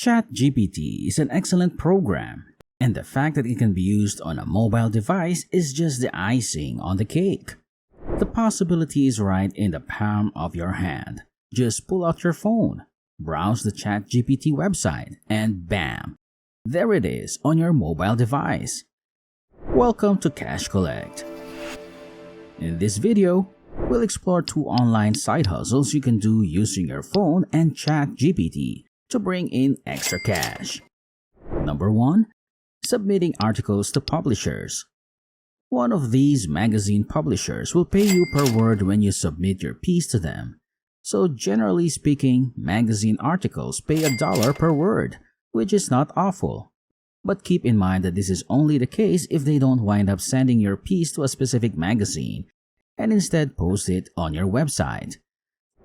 ChatGPT is an excellent program, and the fact that it can be used on a mobile device is just the icing on the cake. The possibility is right in the palm of your hand. Just pull out your phone, browse the ChatGPT website, and bam! There it is on your mobile device. Welcome to Cash Collect. In this video, we'll explore 2 online side hustles you can do using your phone and ChatGPT to bring in extra cash. Number 1. Submitting articles to publishers. One of these magazine publishers will pay you per word when you submit your piece to them. So generally speaking, magazine articles pay $1 per word, which is not awful. But keep in mind that this is only the case if they don't wind up sending your piece to a specific magazine and instead post it on your website.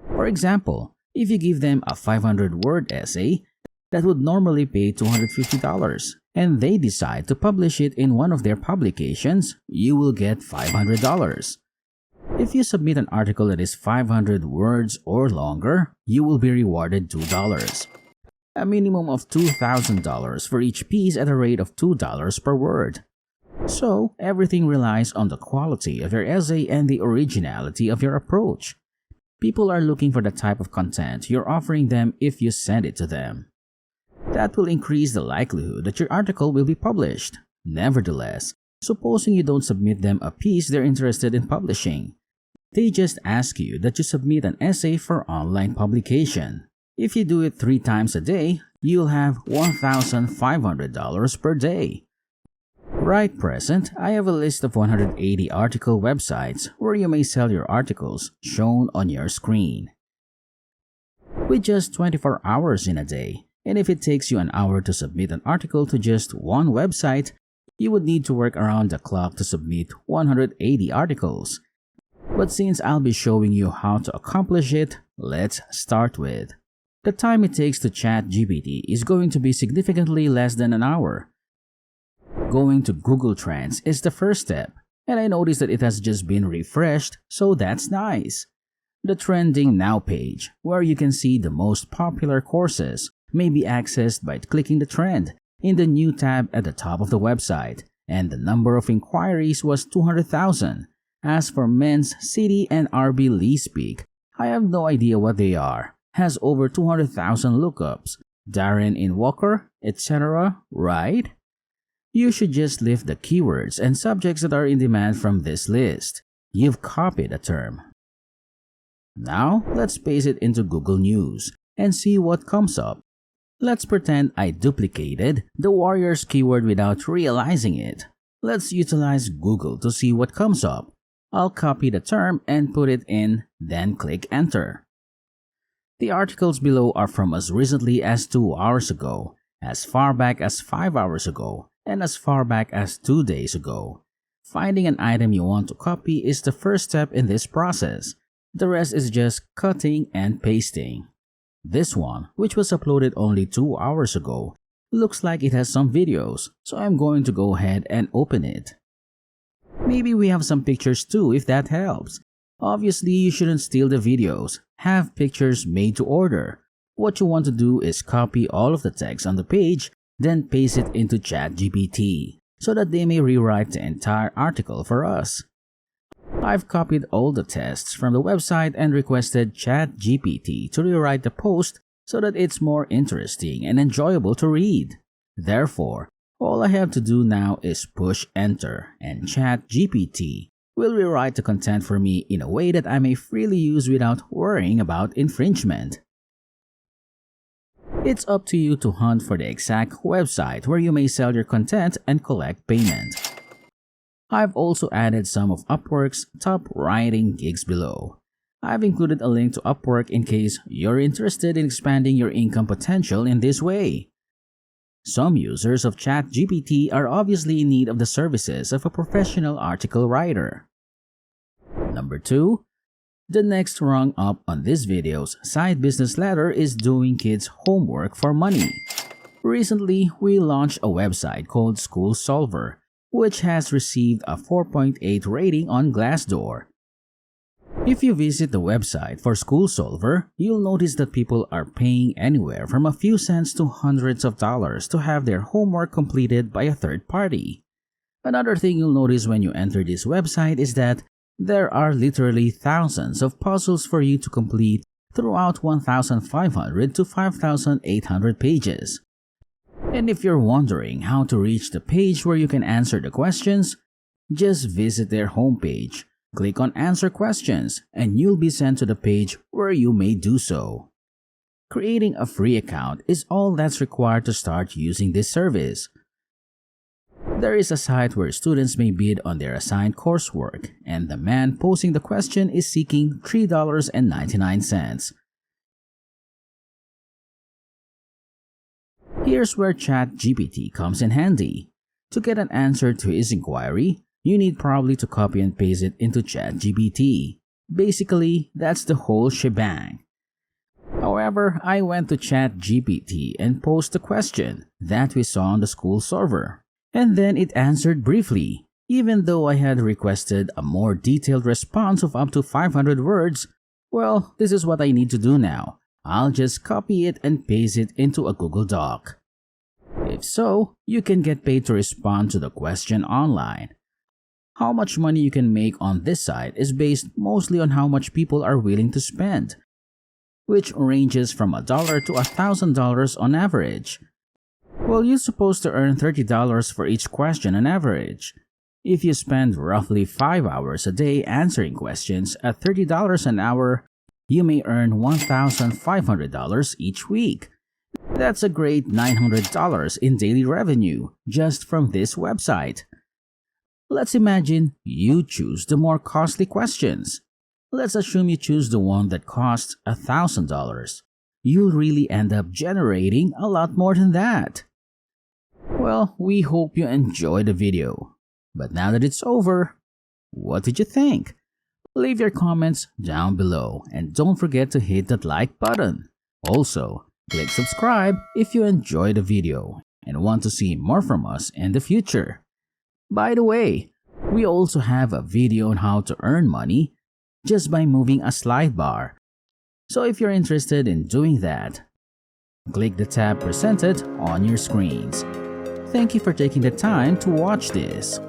For example, if you give them a 500-word essay that would normally pay $250 and they decide to publish it in one of their publications, you will get $500. If you submit an article that is 500 words or longer, you will be rewarded $2. A minimum of $2,000 for each piece at a rate of $2 per word. So, everything relies on the quality of your essay and the originality of your approach. People are looking for the type of content you're offering them if you send it to them. That will increase the likelihood that your article will be published. Nevertheless, supposing you don't submit them a piece they're interested in publishing. They just ask you that you submit an essay for online publication. If you do it 3 times a day, you'll have $1,500 per day. Right present, I have a list of 180 article websites where you may sell your articles shown on your screen. With just 24 hours in a day, and if it takes you an hour to submit an article to just one website, you would need to work around the clock to submit 180 articles. But since I'll be showing you how to accomplish it, let's start with. The time it takes to ChatGPT is going to be significantly less than an hour. Going to Google Trends is the first step, and I noticed that it has just been refreshed, so that's nice. The Trending Now page, where you can see the most popular courses, may be accessed by clicking the trend in the new tab at the top of the website, and the number of inquiries was 200,000. As for Men's City and RB Lee Speak, I have no idea what they are. Has over 200,000 lookups. Darren in Walker, etc., right? You should just lift the keywords and subjects that are in demand from this list. You've copied a term. Now, let's paste it into Google News and see what comes up. Let's pretend I duplicated the Warriors keyword without realizing it. Let's utilize Google to see what comes up. I'll copy the term and put it in, then click Enter. The articles below are from as recently as 2 hours ago, as far back as 5 hours ago, and as far back as 2 days ago. Finding an item you want to copy is the first step in this process. The rest is just cutting and pasting. This one, which was uploaded only 2 hours ago, looks like it has some videos, so I'm going to go ahead and open it. Maybe we have some pictures too if that helps. Obviously, you shouldn't steal the videos. Have pictures made to order. What you want to do is copy all of the text on the page, then paste it into ChatGPT so that they may rewrite the entire article for us. I've copied all the tests from the website and requested ChatGPT to rewrite the post so that it's more interesting and enjoyable to read. Therefore, all I have to do now is push enter, and ChatGPT will rewrite the content for me in a way that I may freely use without worrying about infringement. It's up to you to hunt for the exact website where you may sell your content and collect payment. I've also added some of Upwork's top writing gigs below. I've included a link to Upwork in case you're interested in expanding your income potential in this way. Some users of ChatGPT are obviously in need of the services of a professional article writer. Number 2. The next rung up on this video's side business ladder is doing kids' homework for money. Recently, we launched a website called School Solver, which has received a 4.8 rating on Glassdoor. If you visit the website for School Solver, you'll notice that people are paying anywhere from a few cents to hundreds of dollars to have their homework completed by a third party. Another thing you'll notice when you enter this website is that there are literally thousands of puzzles for you to complete throughout 1,500 to 5,800 pages. And if you're wondering how to reach the page where you can answer the questions, just visit their homepage, click on Answer Questions, and you'll be sent to the page where you may do so. Creating a free account is all that's required to start using this service. There is a site where students may bid on their assigned coursework, and the man posing the question is seeking $3.99. Here's where ChatGPT comes in handy. To get an answer to his inquiry, you need probably to copy and paste it into ChatGPT. Basically, that's the whole shebang. However, I went to ChatGPT and posed the question that we saw on the School Server, and then it answered briefly. Even though I had requested a more detailed response of up to 500 words, well, this is what I need to do now. I'll just copy it and paste it into a Google Doc. If so, you can get paid to respond to the question online. How much money you can make on this site is based mostly on how much people are willing to spend, which ranges from $1 to $1,000 on average. Well, you're supposed to earn $30 for each question on average. If you spend roughly 5 hours a day answering questions at $30 an hour, you may earn $1,500 each week. That's a great $900 in daily revenue just from this website. Let's imagine you choose the more costly questions. Let's assume you choose the one that costs $1,000. You'll really end up generating a lot more than that. Well, we hope you enjoyed the video. But now that it's over, what did you think? Leave your comments down below and don't forget to hit that like button. Also, click subscribe if you enjoyed the video and want to see more from us in the future. By the way, we also have a video on how to earn money just by moving a slide bar. So if you're interested in doing that, click the tab presented on your screens. Thank you for taking the time to watch this.